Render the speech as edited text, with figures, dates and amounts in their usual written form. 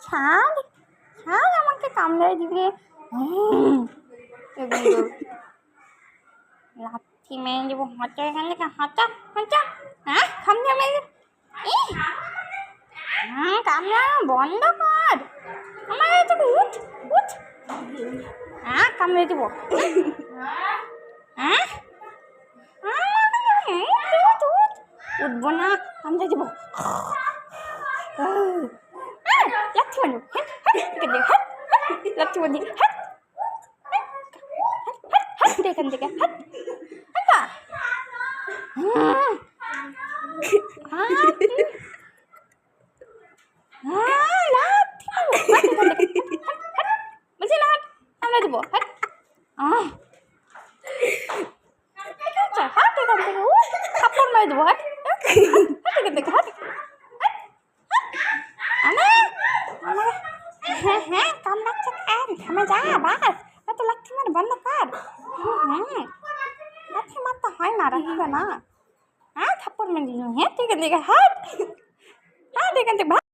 ছাড় ছাড়, আমাকে কামড়াই দিবে। লাথি মেরে দেবো, হাঁটা এখান থেকে, হাঁটা হাঁটা। হ্যাঁ, কামড়া মেরে কামড়া বন্ধ কর। আমার থেকে উঠ উঠ। হ্যাঁ, কামড়ে দেবো। হ্যাঁ, উঠবো না, কামড়ে দেবো। লাথি মারবো, লাথি মারি, এখান থেকে কামড়ে দেবো। হাট এখান থেকে, থাপ্পড় মারি দেবো। হাট এখান থেকে, হাট। হ্যাঁ হ্যাঁ, কামড়াচ্ছে কেন? থামে যা, বাস এত লাথি মার বন্ধ কর। লাথি মারতে হয় না, রাখবে না। হ্যাঁ, থাপ্পড় মেরে দিল। হ্যাঁ, ঠিক আছে, হাট হাট এখান থেকে।